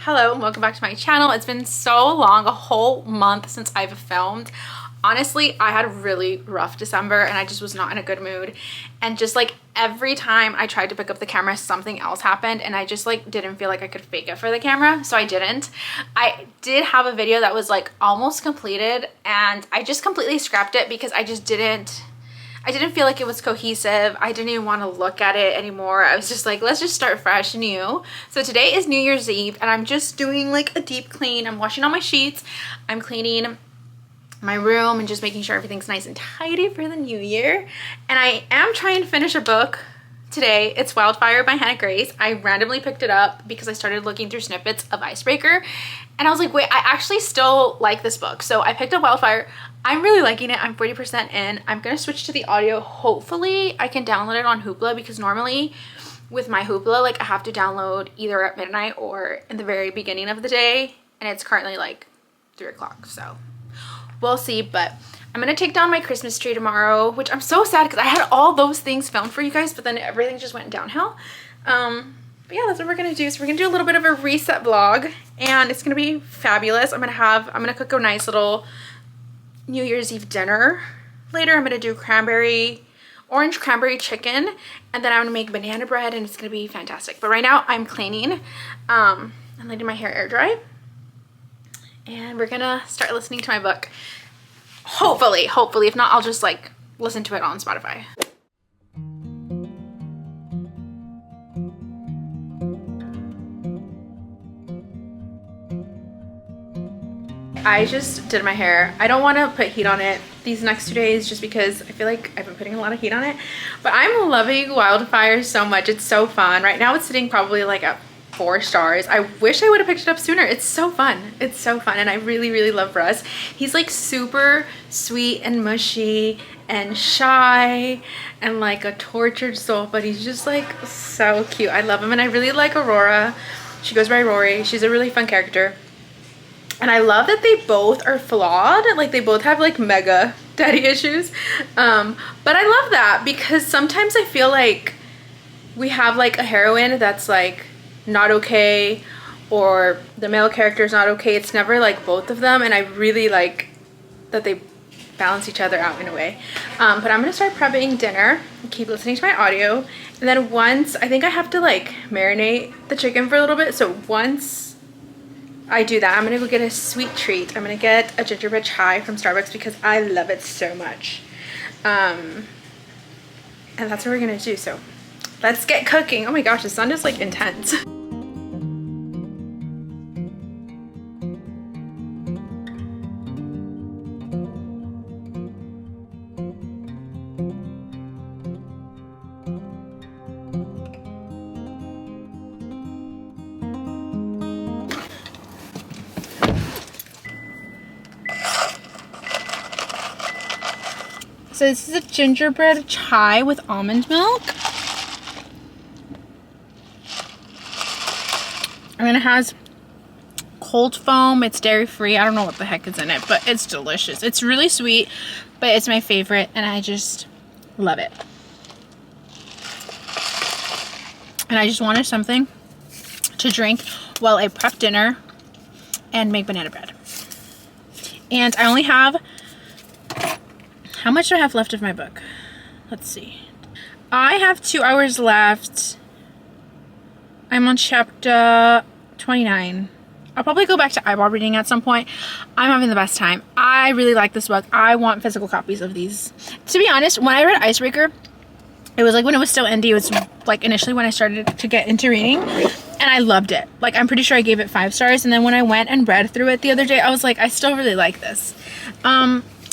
Hello and welcome back to my channel. It's been so long, a whole month since I've filmed. Honestly, I had a really rough December and I just was not in a good mood. And just like every time I tried to pick up the camera, something else happened and I just like didn't feel like I could fake it for the camera, so I didn't. I did have a video that was like almost completed and I just completely scrapped it because I didn't feel like it was cohesive. I didn't even want to look at it anymore. I was just like, let's just start fresh and new. So today is New Year's Eve and I'm just doing like a deep clean. I'm washing all my sheets. I'm cleaning my room and just making sure everything's nice and tidy for the new year. And I am trying to finish a book today. It's Wildfire by Hannah Grace. I randomly picked it up because I started looking through snippets of Icebreaker and I was like, wait, I actually still like this book. So I picked up Wildfire. I'm really liking it. I'm 40% in. I'm gonna switch to the audio. Hopefully I can download it on Hoopla because normally with my Hoopla, like I have to download either at midnight or in the very beginning of the day, and it's currently like 3 o'clock, so we'll see. But I'm gonna take down my Christmas tree tomorrow, which I'm so sad because I had all those things filmed for you guys, but then everything just went downhill. But yeah, that's what we're gonna do. So we're gonna do a little bit of a reset vlog and it's gonna be fabulous. I'm gonna cook a nice little New Year's Eve dinner. Later I'm gonna do orange cranberry chicken, and then I'm gonna make banana bread and it's gonna be fantastic. But right now I'm cleaning. I'm letting my hair air dry. And we're gonna start listening to my book. Hopefully. If not, I'll just like listen to it on Spotify. I just did my hair. I don't want to put heat on it these next 2 days just because I feel like I've been putting a lot of heat on it. But I'm loving Wildfire so much. It's so fun. Right now it's sitting probably like at 4 stars. I wish I would have picked it up sooner. It's so fun. It's so fun and I really, really love Russ. He's like super sweet and mushy and shy and like a tortured soul, but he's just like so cute. I love him and I really like Aurora. She goes by Rory. She's a really fun character. And I love that they both are flawed. Like they both have like mega daddy issues. But I love that because sometimes I feel like we have like a heroine that's like not okay, or the male character is not okay. It's never like both of them, and I really like that they balance each other out in a way. But I'm gonna start prepping dinner and keep listening to my audio, and then once I think I have to like marinate the chicken for a little bit, so once I do that, I'm gonna go get a sweet treat. I'm gonna get a gingerbread chai from Starbucks because I love it so much. And that's what we're gonna do, so let's get cooking. Oh my gosh, the sun is like intense. So this is a gingerbread chai with almond milk. And it has cold foam. It's dairy free. I don't know what the heck is in it, but it's delicious. It's really sweet, but it's my favorite and I just love it. And I just wanted something to drink while I prep dinner and make banana bread. And I only have, how much do I have left of my book? Let's see. I have 2 hours left. I'm on chapter 29. I'll probably go back to eyeball reading at some point. I'm having the best time. I really like this book. I want physical copies of these. To be honest, when I read Icebreaker, it was like when it was still indie. It was like initially when I started to get into reading, and I loved it. Like I'm pretty sure I gave it 5 stars, and then when I went and read through it the other day, I was like, I still really like this.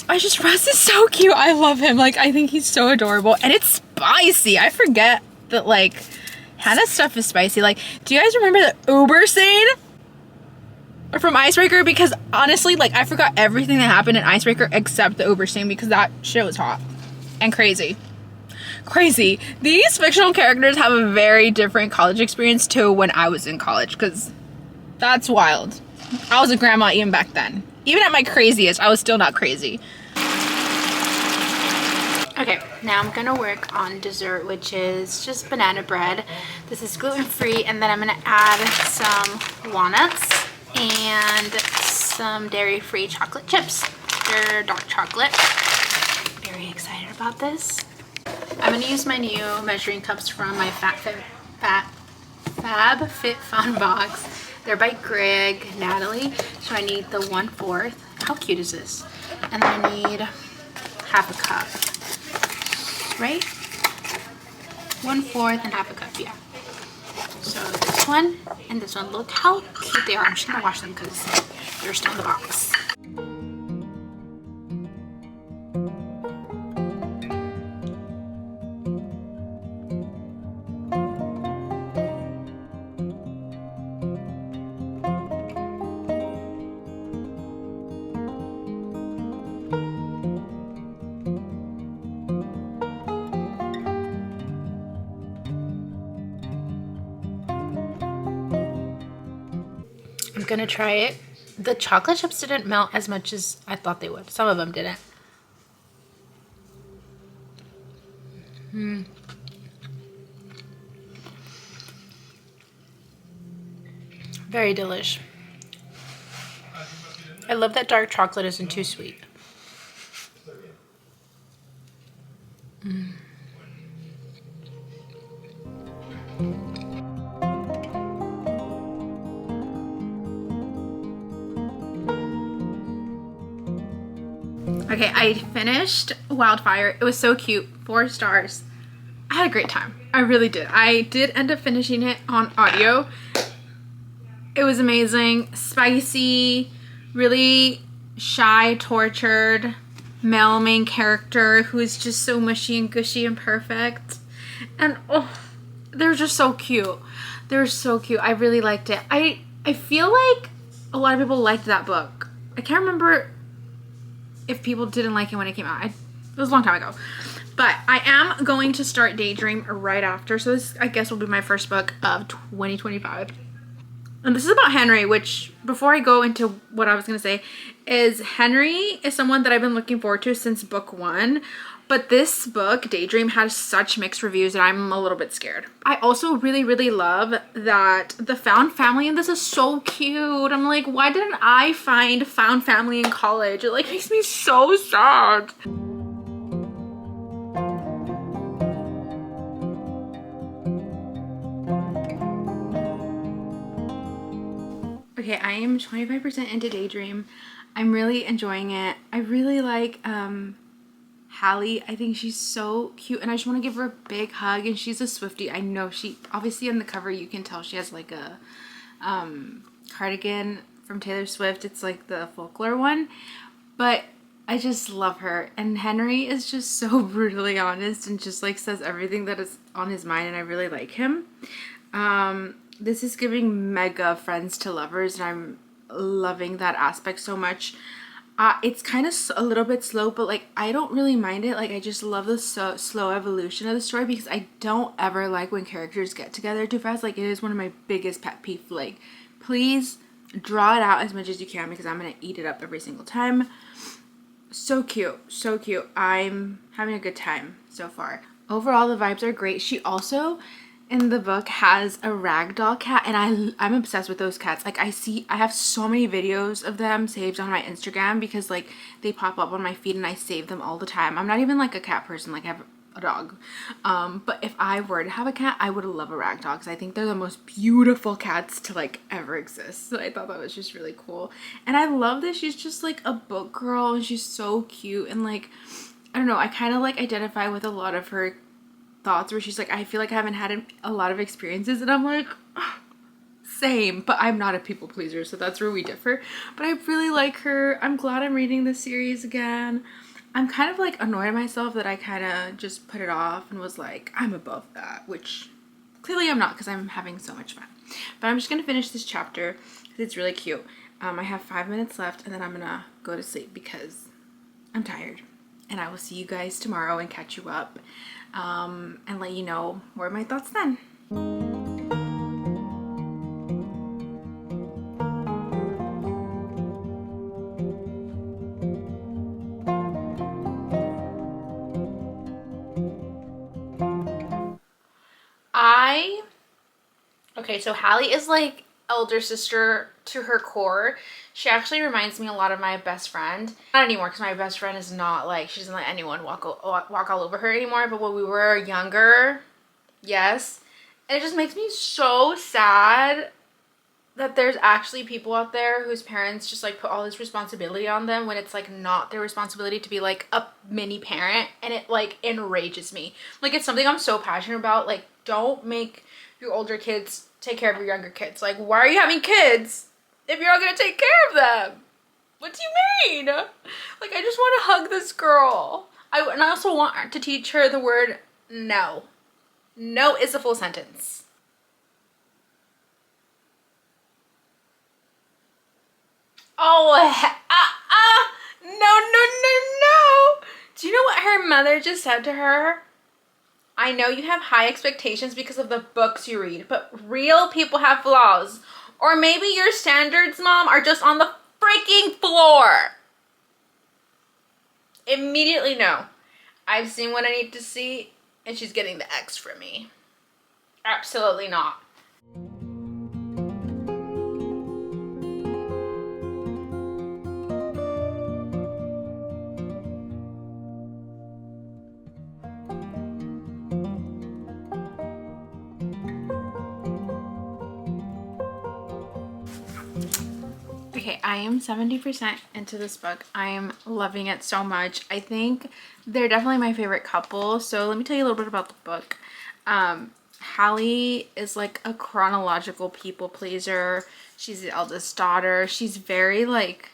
Russ is so cute. I love him. Like I think he's so adorable, and it's spicy. I forget that like Hannah's stuff is spicy. Like, do you guys remember the Uber scene from Icebreaker? Because honestly, like I forgot everything that happened in Icebreaker except the Uber scene because that shit was hot and crazy. These fictional characters have a very different college experience to when I was in college, because that's wild. I was a grandma even back then. Even at my craziest, I was still not crazy. Okay, now I'm gonna work on dessert, which is just banana bread. This is gluten-free, and then I'm gonna add some walnuts and some dairy-free chocolate chips. They're dark chocolate. Very excited about this. I'm gonna use my new measuring cups from my FabFitFun box. They're by Greg Natalie. So I need the 1/4. How cute is this? And then I need half a cup. Right? 1/4 and half a cup, yeah. So this one and this one. Look how cute they are. I'm just gonna wash them because they're still in the box. I'm gonna try it. The chocolate chips didn't melt as much as I thought they would. Some of them didn't. Very delish. I love that dark chocolate isn't too sweet. Okay, I finished Wildfire. It was so cute. 4 stars. I had a great time. I really did. I did end up finishing it on audio. It was amazing. Spicy, really shy, tortured male main character who is just so mushy and gushy and perfect. And oh, they're just so cute. They're so cute. I really liked it. I feel like a lot of people liked that book. I can't remember if people didn't like it when it came out. It was a long time ago. But I am going to start Daydream right after. So this, I guess, will be my first book of 2025. And this is about Henry, which, before I go into what I was going to say, is Henry is someone that I've been looking forward to since book 1. But this book, Daydream, has such mixed reviews that I'm a little bit scared. I also really, really love that the found family in this is so cute. I'm like, why didn't I find found family in college? It like makes me so sad. Okay, I am 25% into Daydream. I'm really enjoying it. I really like Hallie. I think she's so cute and I just want to give her a big hug, and she's a Swiftie. I know she, obviously on the cover you can tell she has like a cardigan from Taylor Swift. It's like the folklore one, but I just love her. And Henry is just so brutally honest and just like says everything that is on his mind, and I really like him. This is giving mega friends to lovers, and I'm loving that aspect so much. It's kind of a little bit slow, but like I don't really mind it. Like I just love the slow evolution of the story, because I don't ever like when characters get together too fast. Like it is one of my biggest pet peeves. Like please draw it out as much as you can, because I'm gonna eat it up every single time. So cute, so cute. I'm having a good time so far. Overall, the vibes are great. She also in the book has a ragdoll cat, and I'm obsessed with those cats. Like I have so many videos of them saved on my Instagram, because like they pop up on my feed and I save them all the time. I'm not even like a cat person, like I have a dog. But if I were to have a cat, I would love a ragdoll, because I think they're the most beautiful cats to like ever exist. So I thought that was just really cool. And I love that she's just like a book girl, and she's so cute, and like I don't know, I kind of like identify with a lot of her thoughts where she's like, I feel like I haven't had a lot of experiences, and I'm like, oh, same, but I'm not a people pleaser, so that's where we differ. But I really like her. I'm glad I'm reading this series again. I'm kind of like annoyed at myself that I kind of just put it off and was like, I'm above that, which clearly I'm not, because I'm having so much fun. But I'm just gonna finish this chapter because it's really cute. I have 5 minutes left, and then I'm gonna go to sleep because I'm tired. And I will see you guys tomorrow and catch you up and let you know what are my thoughts then. Okay, so Hallie is like elder sister to her core. She actually reminds me a lot of my best friend. Not anymore, because my best friend is not like, she doesn't let anyone walk all over her anymore. But when we were younger, yes. And it just makes me so sad that there's actually people out there whose parents just like put all this responsibility on them when it's like not their responsibility to be like a mini parent. And it like enrages me. Like, it's something I'm so passionate about. Like, don't make your older kids take care of your younger kids. Like, why are you having kids if you're not gonna take care of them? What do you mean? Like, I just want to hug this girl. And I also want to teach her the word no. No is a full sentence. Oh, no. Do you know what her mother just said to her? I know you have high expectations because of the books you read, but real people have flaws. Or maybe your standards, Mom, are just on the freaking floor. Immediately no. I've seen what I need to see, and she's getting the X from me. Absolutely not. Okay, I am 70% into this book. I am loving it so much. I think they're definitely my favorite couple. So let me tell you a little bit about the book. Hallie is like a chronological people pleaser. She's the eldest daughter. She's very like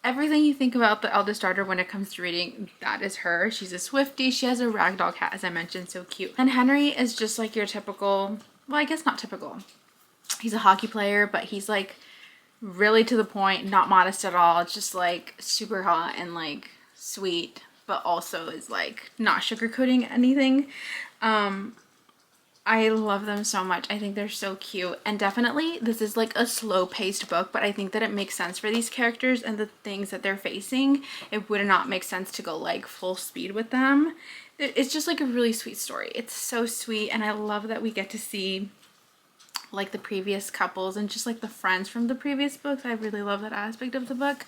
everything you think about the eldest daughter when it comes to reading, that is her. She's a Swiftie. She has a ragdoll cat, as I mentioned, so cute. And Henry is just like your typical, well, I guess not typical. He's a hockey player, but he's like really to the point, not modest at all. It's just like super hot and like sweet, but also is like not sugarcoating anything. I love them so much. I think they're so cute. And definitely this is like a slow-paced book, but I think that it makes sense for these characters and the things that they're facing. It would not make sense to go like full speed with them. It's just like a really sweet story. It's so sweet, and I love that we get to see like the previous couples and just like the friends from the previous books. I really love that aspect of the book.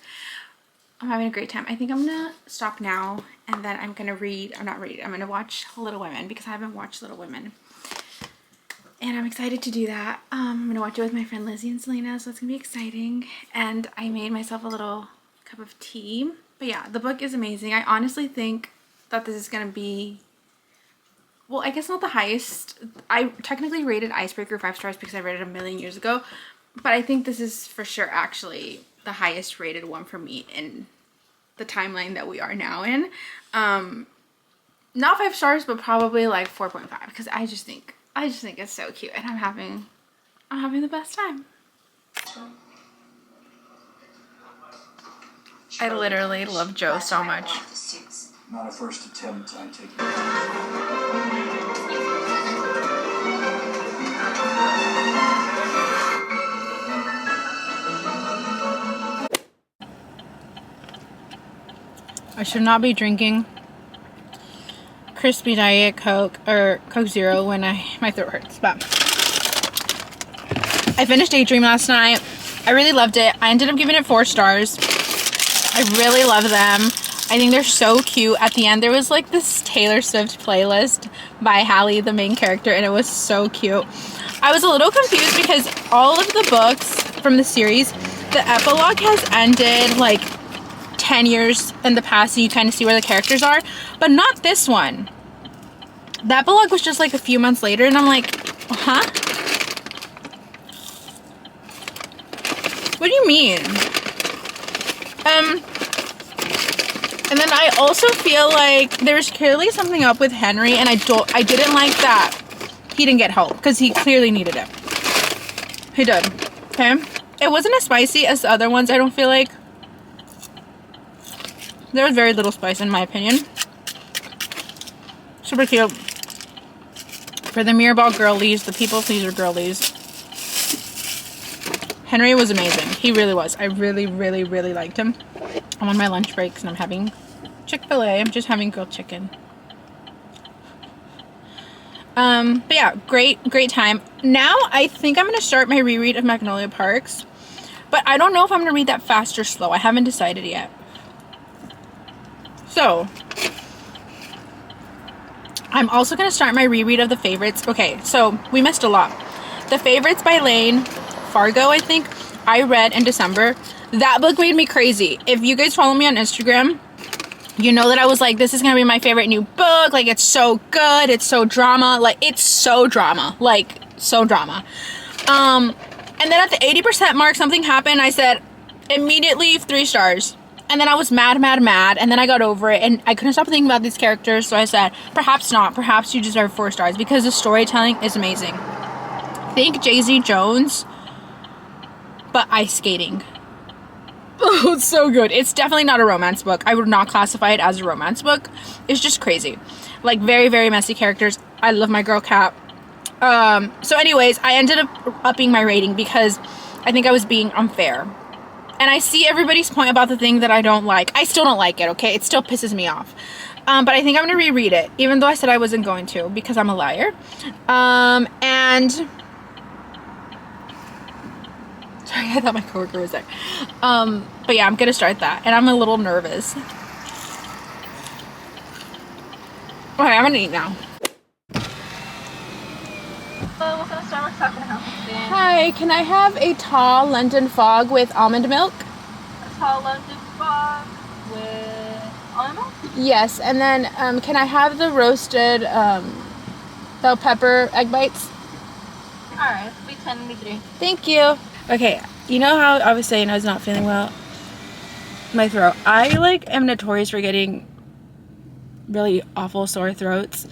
I'm having a great time. I think I'm gonna stop now, and then I'm gonna I'm gonna watch Little Women, because I haven't watched Little Women. And I'm excited to do that. I'm gonna watch it with my friend Lizzie and Selena, so it's gonna be exciting. And I made myself a little cup of tea. But yeah, the book is amazing. I honestly think that this is gonna be, well, I guess not the highest. I technically rated Icebreaker 5 stars because I read it a million years ago. But I think this is for sure actually the highest rated one for me in the timeline that we are now in. Not 5 stars, but probably like 4.5, because I just think it's so cute, and I'm having the best time. I literally love Joe so much. Not a first attempt, I take it. I should not be drinking crispy Diet Coke or Coke Zero when my throat hurts, but I finished Daydream last night. I really loved it. I ended up giving it 4 stars. I really love them. I think they're so cute. At the end, there was like this Taylor Swift playlist by Hallie, the main character, and it was so cute. I was a little confused because all of the books from the series, the epilogue has ended like 10 years in the past, and you kind of see where the characters are, but not this one. The epilogue was just like a few months later, and I'm like, huh? What do you mean? And then I also feel like there's clearly something up with Henry, and I didn't like that he didn't get help, because he clearly needed it. He did. Okay? It wasn't as spicy as the other ones, I don't feel like. There was very little spice in my opinion. Super cute. For the Mirrorball girlies, the people pleaser girlies, Henry was amazing. He really was. I really, really, really liked him. I'm on my lunch breaks and I'm having Chick-fil-A. I'm just having grilled chicken. But yeah, great time. Now I think I'm gonna start my reread of Magnolia Parks, but I don't know if I'm gonna read that fast or slow. I haven't decided yet. So I'm also gonna start my reread of The Favorites. Okay, so we missed a lot. The Favorites by Layne, Fargo, I think, I read in December. That book made me crazy. If you guys follow me on Instagram, you know that I was like, this is gonna be my favorite new book. Like, it's so good. It's so drama. Like, it's so drama. Like, so drama. And then at the 80% mark, something happened. I said, immediately 3 stars. And then I was mad. And then I got over it. And I couldn't stop thinking about these characters. So I said, perhaps not. Perhaps you deserve 4 stars. Because the storytelling is amazing. Think Jay-Z Jones, but ice skating. Oh, it's so good. It's definitely not a romance book. I would not classify it as a romance book. It's just crazy. Like, very, very messy characters. I love my girl Cat. So anyways, I ended up upping my rating because I think I was being unfair. And I see everybody's point about the thing that I don't like. I still don't like it, okay? It still pisses me off. But I think I'm going to reread it, even though I said I wasn't going to because I'm a liar. And... Sorry, I thought my coworker was there. But yeah, I'm gonna start that, and I'm a little nervous. Okay, I'm gonna eat now. What kind of Starbucks can I help you with? Hi, can I have a tall London fog with almond milk? A tall London fog with almond milk? Yes, and then can I have the roasted bell pepper egg bites? Alright, be 10 and be 3. Thank you. Okay, you know how I was saying I was not feeling well? My throat. I, like, am notorious for getting really awful sore throats.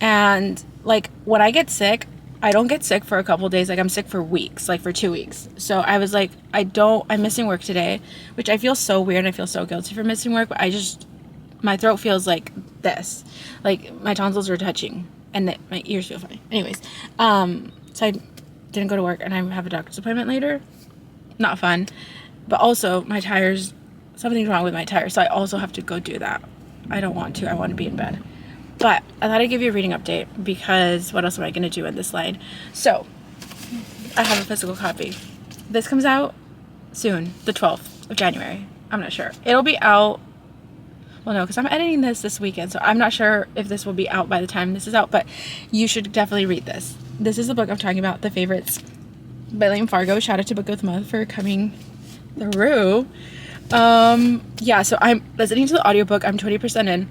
And, like, when I get sick, I don't get sick for a couple days. Like, I'm sick for weeks, like, for 2 weeks. So I was like, I'm missing work today, which I feel so weird. I feel so guilty for missing work, but my throat feels like this. Like, my tonsils are touching, and my ears feel fine. Anyways, so I didn't go to work, and I have a doctor's appointment later. Not fun. But also, my tires, something's wrong with my tires, so I also have to go do that. I don't want to. I want to be in bed. But I thought I'd give you a reading update, because what else am I going to do in this line? So, I have a physical copy. This comes out soon, the 12th of January. I'm not sure. It'll be out, well, no, because I'm editing this weekend, so I'm not sure if this will be out by the time this is out, but you should definitely read this. This is the book I'm talking about, The Favorites by Layne Fargo. Shout out to Book of the Month for coming through. Yeah, so I'm listening to the audiobook. I'm 20% in.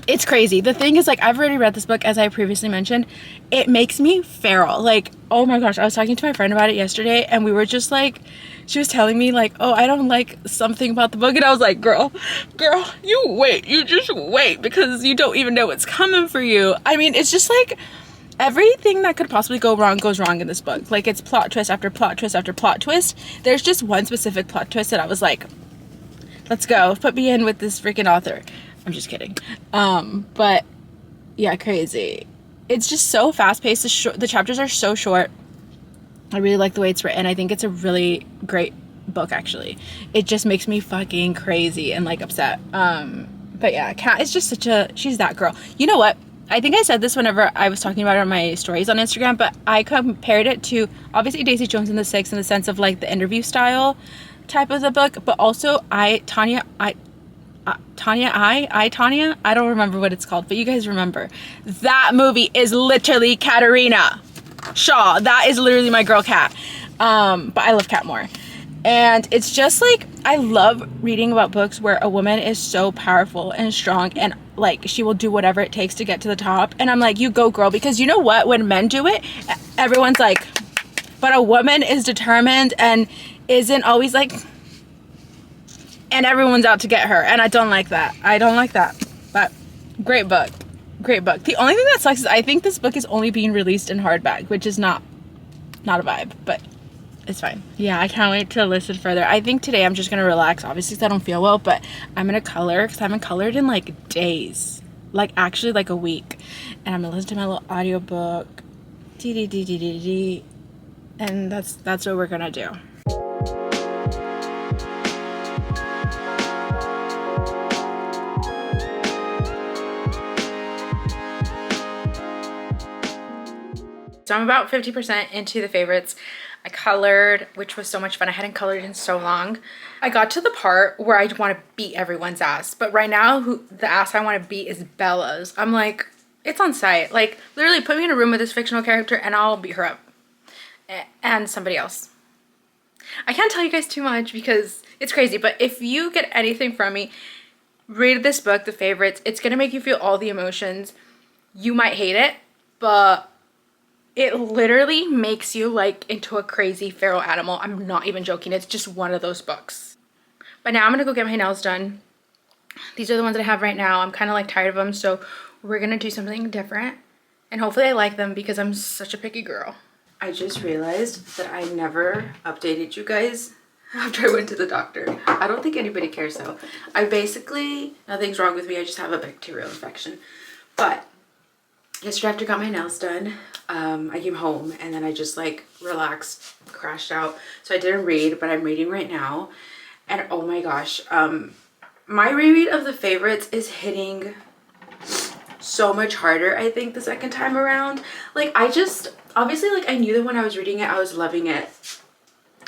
It's crazy. The thing is, like, I've already read this book, as I previously mentioned. It makes me feral. Like, oh my gosh, I was talking to my friend about it yesterday, and we were just like, she was telling me, like, oh, I don't like something about the book, and I was like, girl, you just wait, because you don't even know what's coming for you. I mean, it's just like, everything that could possibly go wrong goes wrong in this book. Like, it's plot twist after plot twist after plot twist. There's just one specific plot twist that I was like, let's go, put me in with this freaking author. I'm just kidding. But yeah, crazy. It's just so fast-paced. The chapters are so short. I really like the way it's written. I think it's a really great book, actually. It just makes me fucking crazy and, like, upset. But yeah, Kat is just she's that girl. You know what? I think I said this whenever I was talking about it on my stories on Instagram, but I compared it to, obviously, Daisy Jones and the Six in the sense of, like, the interview style type of the book, but also Tanya, I don't remember what it's called, but you guys remember. That movie is literally Katerina Shaw. That is literally my girl Kat. But I love Kat more. And it's just like, I love reading about books where a woman is so powerful and strong and, like, she will do whatever it takes to get to the top. And I'm like, you go, girl, because you know what? When men do it, everyone's like, but a woman is determined and isn't always like, and everyone's out to get her, and I don't like that. But great book. The only thing that sucks is I think this book is only being released in hardback, which is not a vibe, but it's fine. Yeah, I can't wait to listen further. I think today I'm just gonna relax, obviously, because I don't feel well, but I'm gonna color, because I haven't colored in, like, days. Like, actually, like, a week. And I'm gonna listen to my little audiobook. And that's what we're gonna do. So I'm about 50% into the favorites. I colored, which was so much fun. I hadn't colored in so long. I got to the part where I want to beat everyone's ass. But right now, the ass I want to beat is Bella's. I'm like, it's on site. Like, literally put me in a room with this fictional character and I'll beat her up. And somebody else. I can't tell you guys too much because it's crazy. But if you get anything from me, read this book, The Favorites. It's going to make you feel all the emotions. You might hate it, but it literally makes you like into a crazy feral animal. I'm not even joking. It's just one of those books. But now I'm gonna go get my nails done. These are the ones that I have right now. I'm kind of like tired of them, so we're gonna do something different. And hopefully I like them because I'm such a picky girl. I just realized that I never updated you guys after I went to the doctor. I don't think anybody cares though. I basically, nothing's wrong with me. I just have a bacterial infection. But yesterday after I got my nails done, I came home and then I just like relaxed, crashed out. So I didn't read, but I'm reading right now. And oh my gosh, my reread of The Favorites is hitting so much harder, I think, the second time around. Like obviously like I knew that when I was reading it, I was loving it.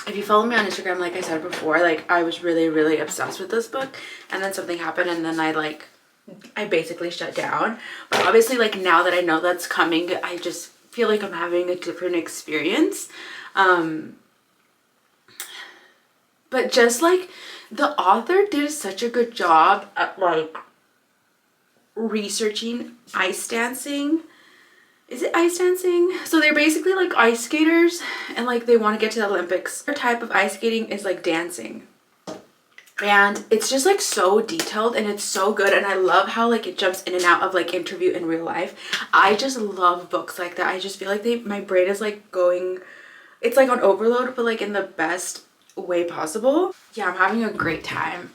If you follow me on Instagram, like I said before, like I was really, really obsessed with this book. And then something happened and then I basically shut down. But obviously like now that I know that's coming, I just feel like I'm having a different experience. But just like the author did such a good job at like researching ice dancing. Is it ice dancing? So they're basically like ice skaters and like they want to get to the Olympics. Their type of ice skating is like dancing. And it's just like so detailed and it's so good. And I love how like it jumps in and out of like interview in real life. I just love books like that. I just feel like my brain is like going, it's like on overload, but like in the best way possible. Yeah, I'm having a great time.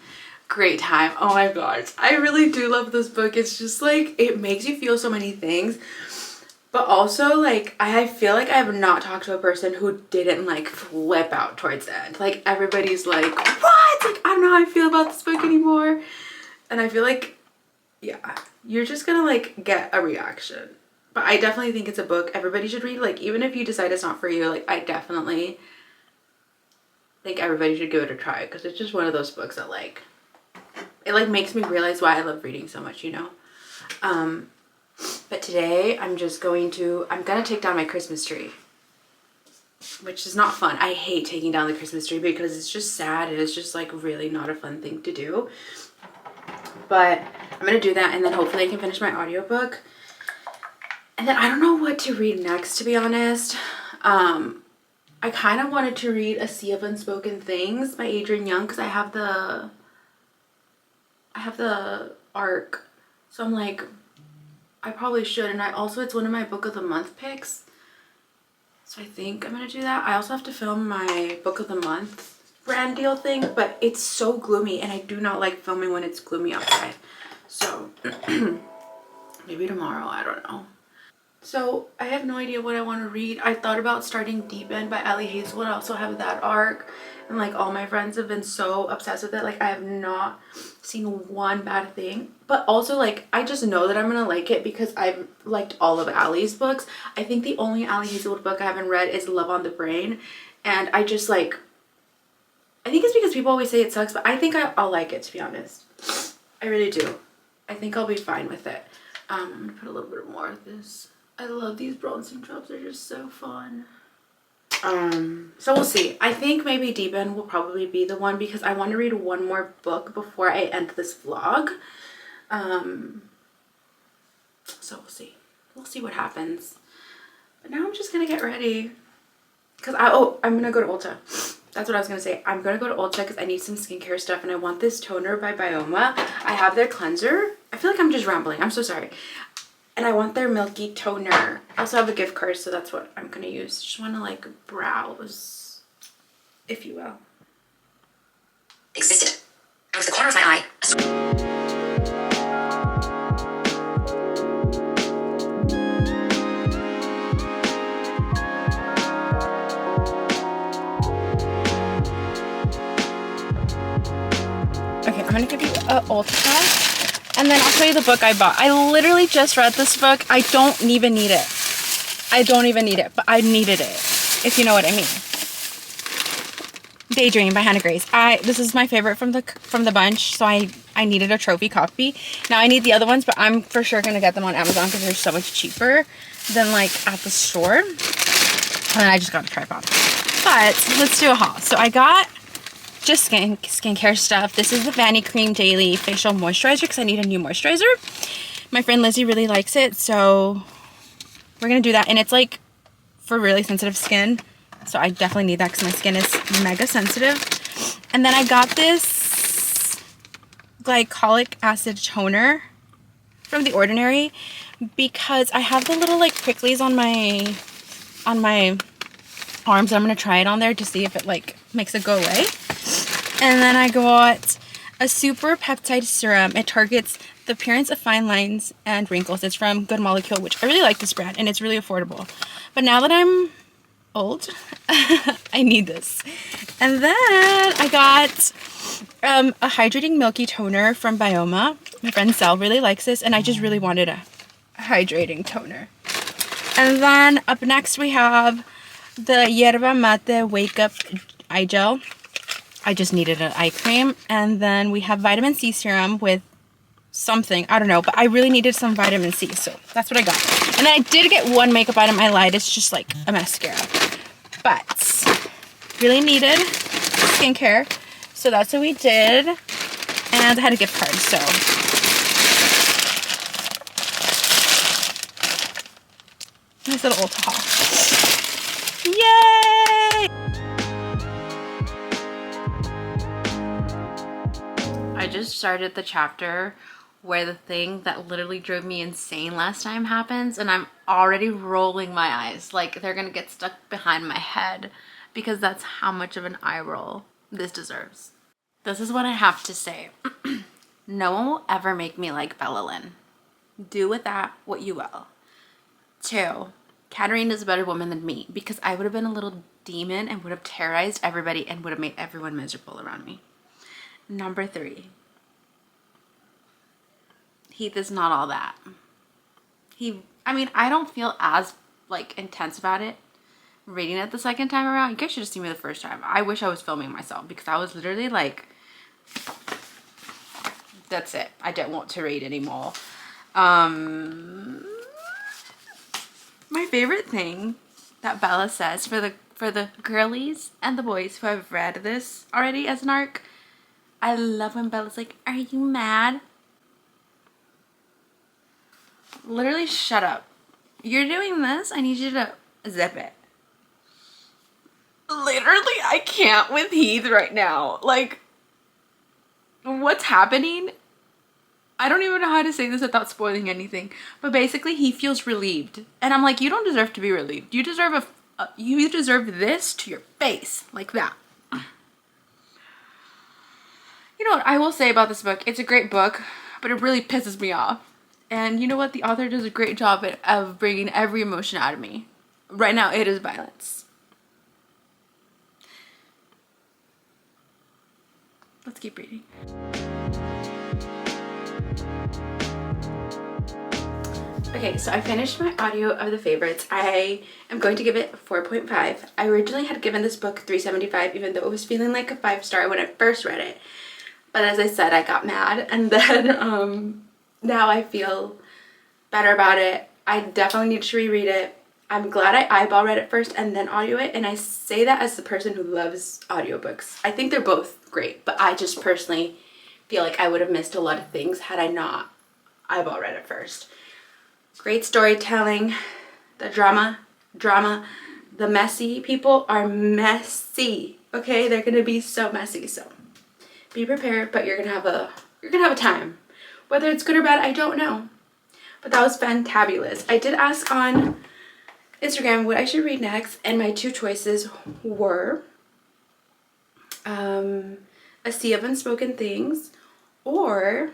Great time. Oh my gosh. I really do love this book. It's just like, it makes you feel so many things. But also, like, I feel like I have not talked to a person who didn't, like, flip out towards the end. Like, everybody's like, what? Like, I don't know how I feel about this book anymore. And I feel like, yeah, you're just gonna, like, get a reaction. But I definitely think it's a book everybody should read. Like, even if you decide it's not for you, like, I definitely think everybody should give it a try. Because it's just one of those books that, like, it, like, makes me realize why I love reading so much, you know? But today I'm gonna take down my Christmas tree, which is not fun. I hate taking down the Christmas tree because it's just sad and it's just like really not a fun thing to do. But I'm gonna do that and then hopefully I can finish my audiobook. And then I don't know what to read next, to be honest. I kind of wanted to read A Sea of Unspoken Things by Adrienne Young because I have the arc. So I'm like, I probably should. And it's one of my book of the month picks. So I think I'm gonna do that. I also have to film my book of the month brand deal thing, but it's so gloomy and I do not like filming when it's gloomy outside. So maybe tomorrow, I don't know. So I have no idea what I want to read. I thought about starting Deep End by Ali Hazelwood. I also have that arc. And like all my friends have been so obsessed with it. Like I have not seen one bad thing. But also like I just know that I'm going to like it because I've liked all of Ali's books. I think the only Ali Hazelwood book I haven't read is Love on the Brain. And I just like, I think it's because people always say it sucks. But I think I'll like it, to be honest. I really do. I think I'll be fine with it. I'm going to put a little bit more of this. I love these bronzing drops. They're just so fun. So we'll see. I think maybe Deep End will probably be the one because I want to read one more book before I end this vlog. So we'll see. We'll see what happens. But now I'm just going to get ready. Because I'm going to go to Ulta. That's what I was going to say. I'm going to go to Ulta because I need some skincare stuff. And I want this toner by Bioma. I have their cleanser. I feel like I'm just rambling. I'm so sorry. And I want their milky toner. I also have a gift card, so that's what I'm gonna use. Just wanna like browse, if you will. Existed. Out of the corner of my eye. Okay, I'm gonna give you a Ulta. And then I'll show you the book I bought. I literally just read this book. I don't even need it. I don't even need it, but I needed it, if you know what I mean. Daydream by Hannah Grace. This is my favorite from the bunch, so I needed a trophy copy. Now I need the other ones, but I'm for sure gonna get them on Amazon because they're so much cheaper than like at the store. And then I just got a tripod. But let's do a haul. So I got just skincare stuff. This is the Vanny Cream Daily Facial Moisturizer because I need a new moisturizer. My friend Lizzie really likes it, so we're gonna do that. And it's like for really sensitive skin, so I definitely need that because my skin is mega sensitive. And then I got this glycolic acid toner from The Ordinary because I have the little like pricklies on my arms. I'm gonna try it on there to see if it like makes it go away. And then I got a super peptide serum. It targets the appearance of fine lines and wrinkles. It's from Good Molecule, which I really like this brand, and it's really affordable. But now that I'm old, I need this. And then I got a hydrating milky toner from Bioma. My friend Sel really likes this, and I just really wanted a hydrating toner. And then up next we have the Yerba Mate Wake Up Eye Gel. I just needed an eye cream. And then we have vitamin C serum with something, I don't know, but I really needed some vitamin C, so that's what I got. And then I did get one makeup item I lied. It's just like a mascara, but really needed skincare, so that's what we did. And I had a gift card, so nice little Ulta haul. Yay! I just started the chapter where the thing that literally drove me insane last time happens, and I'm already rolling my eyes like they're gonna get stuck behind my head because that's how much of an eye roll this deserves. This is what I have to say. No one will ever make me like Bella Lynn. Do with that what you will. 2, Katarina is a better woman than me because I would have been a little demon and would have terrorized everybody and would have made everyone miserable around me. Number 3, Heath is not all that. I mean, I don't feel as like intense about it reading it the second time around. You guys should have seen me the first time. I wish I was filming myself because I was literally like, that's it. I don't want to read anymore. My favorite thing that Bella says for the girlies and the boys who have read this already as an arc, I love when Bella's like, are you mad? Literally, shut up. You're doing this, I need you to zip it. Literally, I can't with Heath right now. Like, what's happening? I don't even know how to say this without spoiling anything. But basically, he feels relieved. And I'm like, you don't deserve to be relieved. You deserve you deserve this to your face. Like that. You know what I will say about this book? It's a great book, but it really pisses me off. And you know what? The author does a great job of bringing every emotion out of me. Right now, it is violence. Let's keep reading. Okay, so I finished my audio of The Favorites. I am going to give it 4.5. I originally had given this book 3.75, even though it was feeling like a 5-star when I first read it. But as I said, I got mad, and then now I feel better about it. I definitely need to reread it. I'm glad I eyeball read it first and then audio it, and I say that as the person who loves audiobooks. I think they're both great, but I just personally feel like I would have missed a lot of things had I not eyeball read it first. Great storytelling. The drama, the messy people are messy. Okay, they're gonna be so messy, so be prepared, but you're gonna have a time. Whether it's good or bad, I don't know. But that was fantabulous. I did ask on Instagram what I should read next, and my 2 choices were A Sea of Unspoken Things or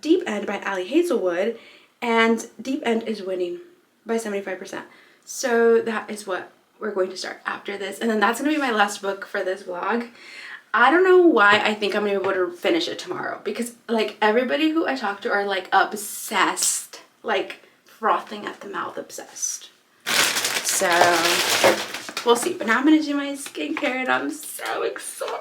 Deep End by Ali Hazelwood, and Deep End is winning by 75%. So that is what we're going to start after this, and then that's going to be my last book for this vlog. I don't know why I think I'm going to be able to finish it tomorrow, because like everybody who I talk to are like obsessed, like frothing at the mouth obsessed. So we'll see. But now I'm gonna do my skincare and I'm so excited.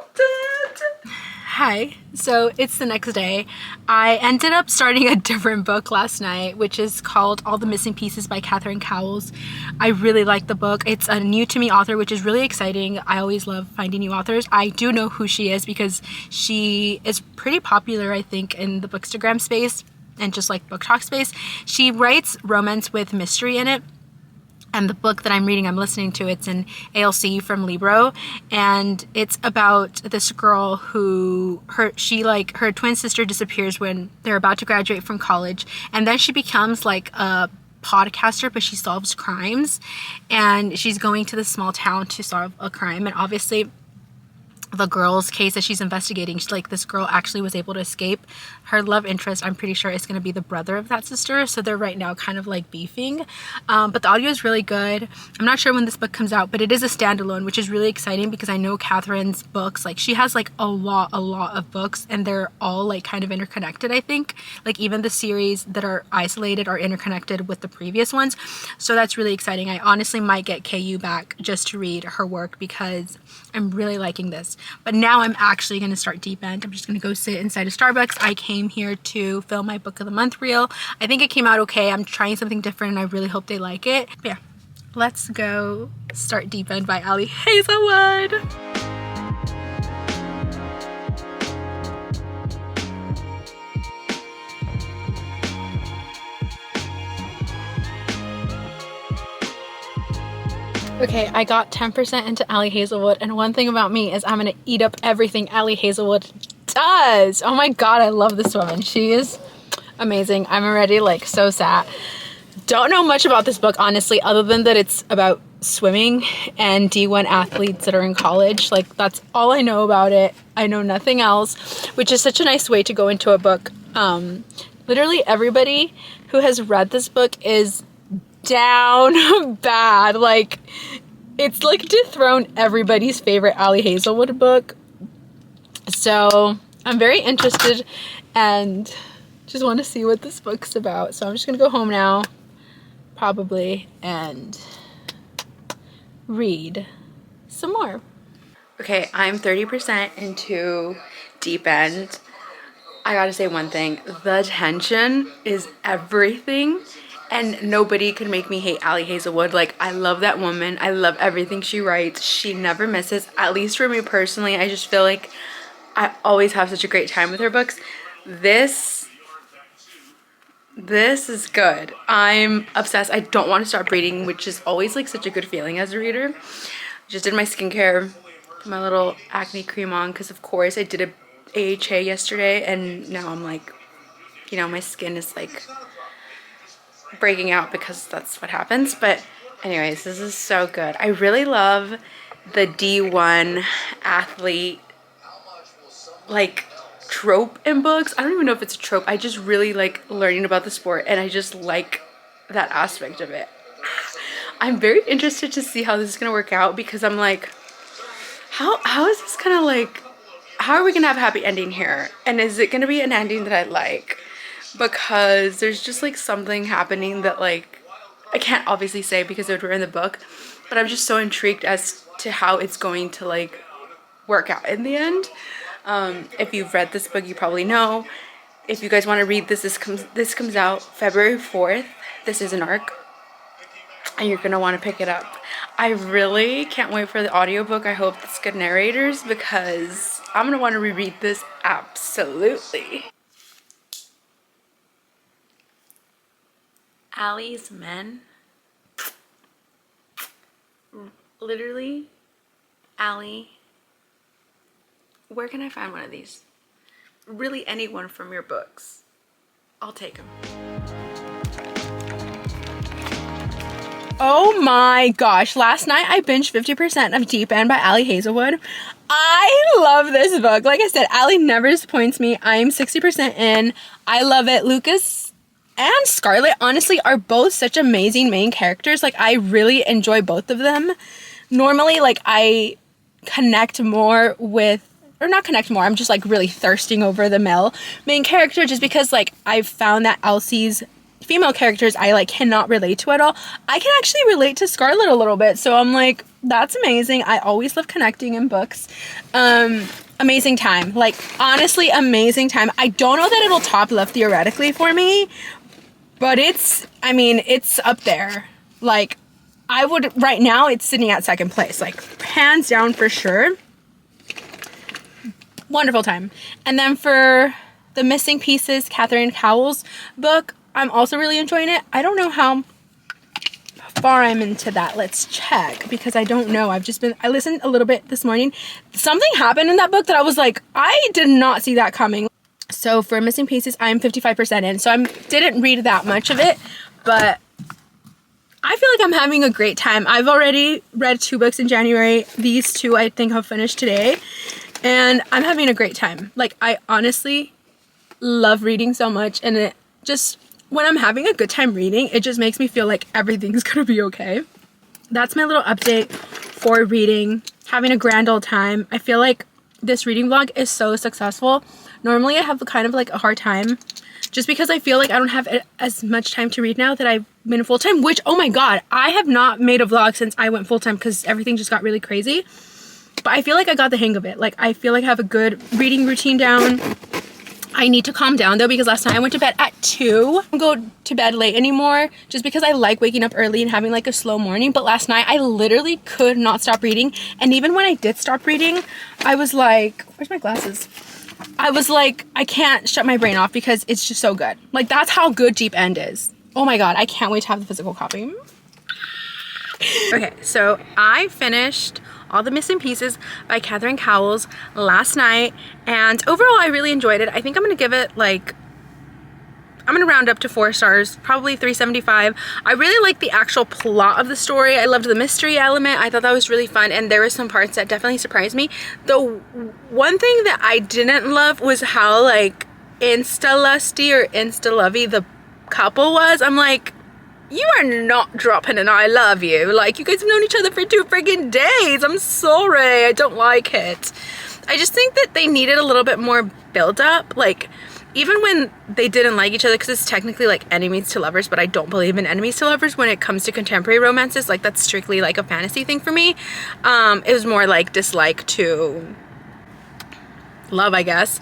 Hi, so it's the next day. I ended up starting a different book last night, which is called All the Missing Pieces by Cowles. I really like the book. It's a new to me author, which is really exciting. I always love finding new authors. I do know who she is because she is pretty popular, I think, in the Bookstagram space and just like book talk space. She writes romance with mystery in it. And the book that I'm reading, I'm listening to, it's an ALC from Libro, and it's about this girl who her twin sister disappears when they're about to graduate from college, and then she becomes like a podcaster, but she solves crimes, and she's going to this small town to solve a crime, and obviously the girl's case that she's investigating, this girl actually was able to escape. Her love interest, I'm pretty sure, is going to be the brother of that sister, so they're right now kind of like beefing. But the audio is really good. I'm not sure when this book comes out, but it is a standalone, which is really exciting because I know Catherine's books, like she has like a lot of books, and they're all like kind of interconnected, I think. Like even the series that are isolated are interconnected with the previous ones, so that's really exciting. I honestly might get KU back just to read her work because I'm really liking this. But now I'm actually going to start Deep End. I'm just going to go sit inside a Starbucks. I came here to film my book of the month reel. I think it came out okay. I'm trying something different and I really hope they like it. But yeah, let's go start Deep End by Ali Hazelwood. Okay, I got 10% into Ali Hazelwood, and one thing about me is I'm gonna eat up everything Ali Hazelwood does. Oh my god, I love this woman. She is amazing. I'm already like so sad. Don't know much about this book, honestly, other than that it's about swimming and D1 athletes that are in college. Like, that's all I know about it. I know nothing else, which is such a nice way to go into a book. Literally everybody who has read this book is down bad. Like, it's like dethroned everybody's favorite Ali Hazelwood book. So I'm very interested and just want to see what this book's about. So I'm just gonna go home now, probably, and read some more. Okay, I'm 30% into Deep End. I gotta say one thing, the tension is everything. And nobody could make me hate Ali Hazelwood. Like, I love that woman. I love everything she writes. She never misses. At least for me personally, I just feel like I always have such a great time with her books. This is good. I'm obsessed. I don't want to stop reading, which is always like such a good feeling as a reader. Just did my skincare, put my little acne cream on, because of course I did a AHA yesterday, and now I'm like, you know, my skin is like breaking out because that's what happens. But anyways, this is so good. I really love the D1 athlete like trope in books. I don't even know if it's a trope. I just really like learning about the sport, and I just like that aspect of it. I'm very interested to see how this is gonna work out, because I'm like, how is this gonna, like, how are we gonna have a happy ending here? And is it gonna be an ending that I like? Because there's just like something happening that, like, I can't obviously say because it would ruin the book, but I'm just so intrigued as to how it's going to like work out in the end. If you've read this book, you probably know. If you guys want to read this, this comes out February 4th. This is an arc, and you're gonna want to pick it up. I really can't wait for the audiobook. I hope it's good narrators, because I'm gonna want to reread this absolutely. Ali's men. Literally, Ali. Where can I find one of these? Really, anyone from your books. I'll take them. Oh my gosh, last night I binged 50% of Deep End by Ali Hazelwood. I love this book. Like I said, Ali never disappoints me. I'm 60% in. I love it. Lucas and Scarlett, honestly, are both such amazing main characters. Like, I really enjoy both of them. Normally, like, I connect more with, or not connect more, I'm just like really thirsting over the male main character, just because like I've found that Elsie's female characters I like cannot relate to at all. I can actually relate to Scarlett a little bit, so I'm like, that's amazing. I always love connecting in books. Amazing time, like honestly amazing time. I don't know that it'll top Love theoretically for me, but it's, I mean, it's up there. Like, I would, right now it's sitting at second place, like hands down for sure. Wonderful time. And then for the Missing Pieces, Catherine Cowles book, I'm also really enjoying it. I don't know how far I'm into that. Let's check, because I don't know. I listened a little bit this morning. Something happened in that book that I was like, I did not see that coming. So for Missing Pieces, I'm 55% in. So I didn't read that much of it, but I feel like I'm having a great time. I've already read 2 books in January. These 2 I think I've finished today, and I'm having a great time. Like, I honestly love reading so much, and it just, when I'm having a good time reading, it just makes me feel like everything's gonna be okay. That's my little update for reading, having a grand old time. I feel like this reading vlog is so successful. Normally I have kind of like a hard time just because I feel like I don't have as much time to read now that I've been full-time, which, oh my god, I have not made a vlog since I went full-time because everything just got really crazy. But I feel like I got the hang of it. Like, I feel like I have a good reading routine down. I need to calm down though, because last night I went to bed at 2. I don't go to bed late anymore just because I like waking up early and having like a slow morning. But last night I literally could not stop reading. And even when I did stop reading, I was like, where's my glasses? I was like, I can't shut my brain off because it's just so good. Like, that's how good Deep End is. Oh my god, I can't wait to have the physical copy. Okay, so I finished All the Missing Pieces by Catherine Cowles last night, and overall I really enjoyed it. I think I'm gonna give it like, I'm gonna round up to 4 stars, probably 3.75. I really like the actual plot of the story. I loved the mystery element. I thought that was really fun, and there were some parts that definitely surprised me. The one thing that I didn't love was how like insta-lusty or insta-lovey the couple was. I'm like, you are not dropping an I love you. Like, you guys have known each other for 2 friggin' days. I'm sorry, I don't like it. I just think that they needed a little bit more build up. Like, even when they didn't like each other, because it's technically like enemies to lovers, but I don't believe in enemies to lovers when it comes to contemporary romances. Like, that's strictly like a fantasy thing for me. It was more like dislike to love, I guess.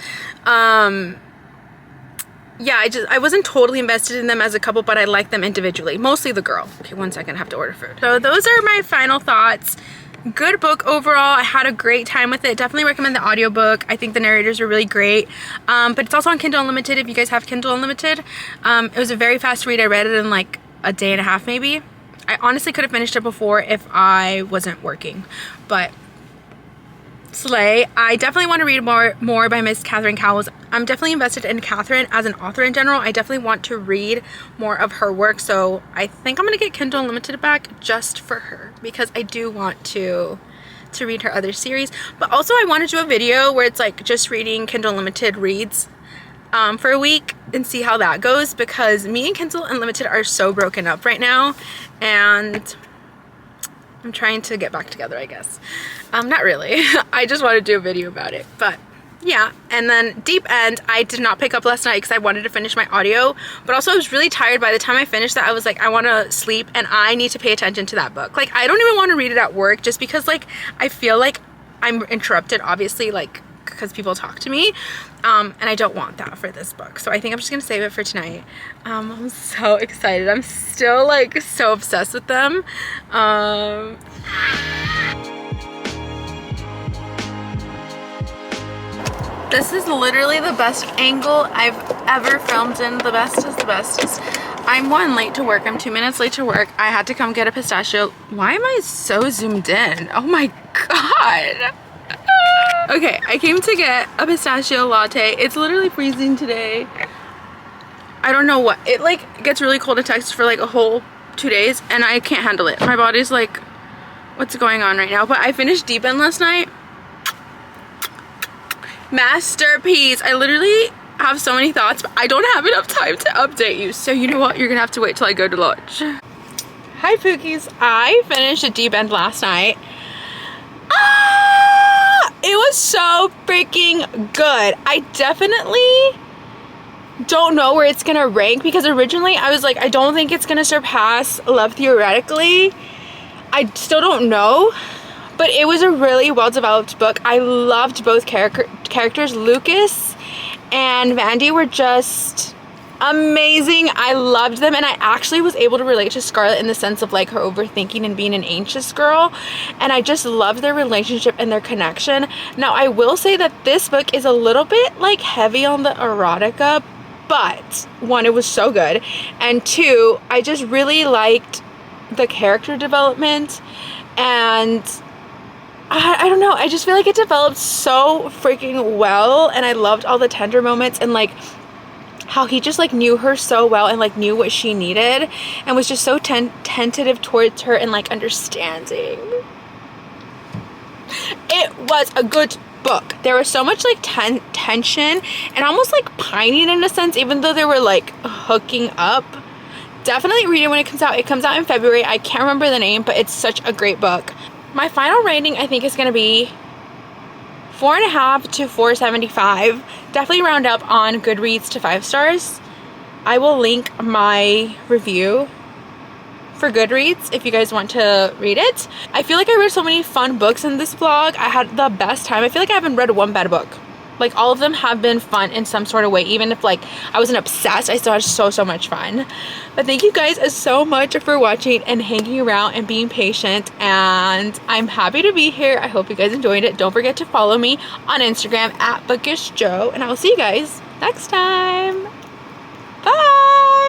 Yeah, I wasn't totally invested in them as a couple, but I like them individually. Mostly the girl. Okay, 1 second, I have to order food. So those are my final thoughts. Good book overall. I had a great time with it. Definitely recommend the audiobook. I think the narrators are really great. But it's also on Kindle Unlimited if you guys have Kindle Unlimited. It was a very fast read. I read it in like a day and a half maybe. I honestly could have finished it before if I wasn't working. But slay. I definitely want to read more by Miss Catherine Cowles. I'm definitely invested in Catherine as an author in general. I definitely want to read more of her work, so I think I'm gonna get Kindle Unlimited back just for her, because I do want to read her other series. But also I want to do a video where it's like just reading Kindle Unlimited reads for a week and see how that goes, because me and Kindle Unlimited are so broken up right now, and I'm trying to get back together, I guess. Not really. I just want to do a video about it, but yeah. And then Deep End, I did not pick up last night because I wanted to finish my audio, but also I was really tired by the time I finished that. I was like, I want to sleep and I need to pay attention to that book. Like, I don't even want to read it at work just because like I feel like I'm interrupted, obviously, like because people talk to me, and I don't want that for this book. So I think I'm just gonna save it for tonight. I'm so excited. I'm still like so obsessed with them. This is literally the best angle I've ever filmed in. The best is the bestest. I'm 1 late to work. I'm 2 minutes late to work. I had to come get a pistachio. Why am I so zoomed in? Oh my god. Okay, I came to get a pistachio latte. It's literally freezing today. I don't know what. It like gets really cold in Texas for like a whole 2 days and I can't handle it. My body's like, what's going on right now? But I finished Deep End last night. Masterpiece. I literally have so many thoughts, but I don't have enough time to update you. So you know what? You're gonna have to wait till I go to lunch. Hi Pookies. I finished a Deep End last night. It was so freaking good. I definitely don't know where it's gonna rank, because originally I was like, I don't think it's gonna surpass Love Theoretically. I still don't know, but it was a really well developed book. I loved both characters. Lucas and Vandy were just amazing. I loved them, and I actually was able to relate to Scarlett in the sense of like her overthinking and being an anxious girl, and I just loved their relationship and their connection. Now I will say that this book is a little bit like heavy on the erotica, but one, it was so good, and two, I just really liked the character development, and I don't know, I just feel like it developed so freaking well, and I loved all the tender moments, and like how he just like knew her so well and like knew what she needed and was just so tentative towards her and like understanding. It was a good book. There was so much like tension and almost like pining in a sense, even though they were like hooking up. Definitely read it when it comes out. It comes out in February. I can't remember the name, but it's such a great book. My final rating I think is going to be 4.5 to 4.75. Definitely round up on Goodreads to 5 stars. I will link my review for Goodreads if you guys want to read it. I feel like I read so many fun books in this vlog. I had the best time. I feel like I haven't read one bad book. Like all of them have been fun in some sort of way. Even if like I wasn't obsessed, I still had so much fun. But thank you guys so much for watching and hanging around and being patient. And I'm happy to be here. I hope you guys enjoyed it. Don't forget to follow me on Instagram at bookish.joo. And I will see you guys next time.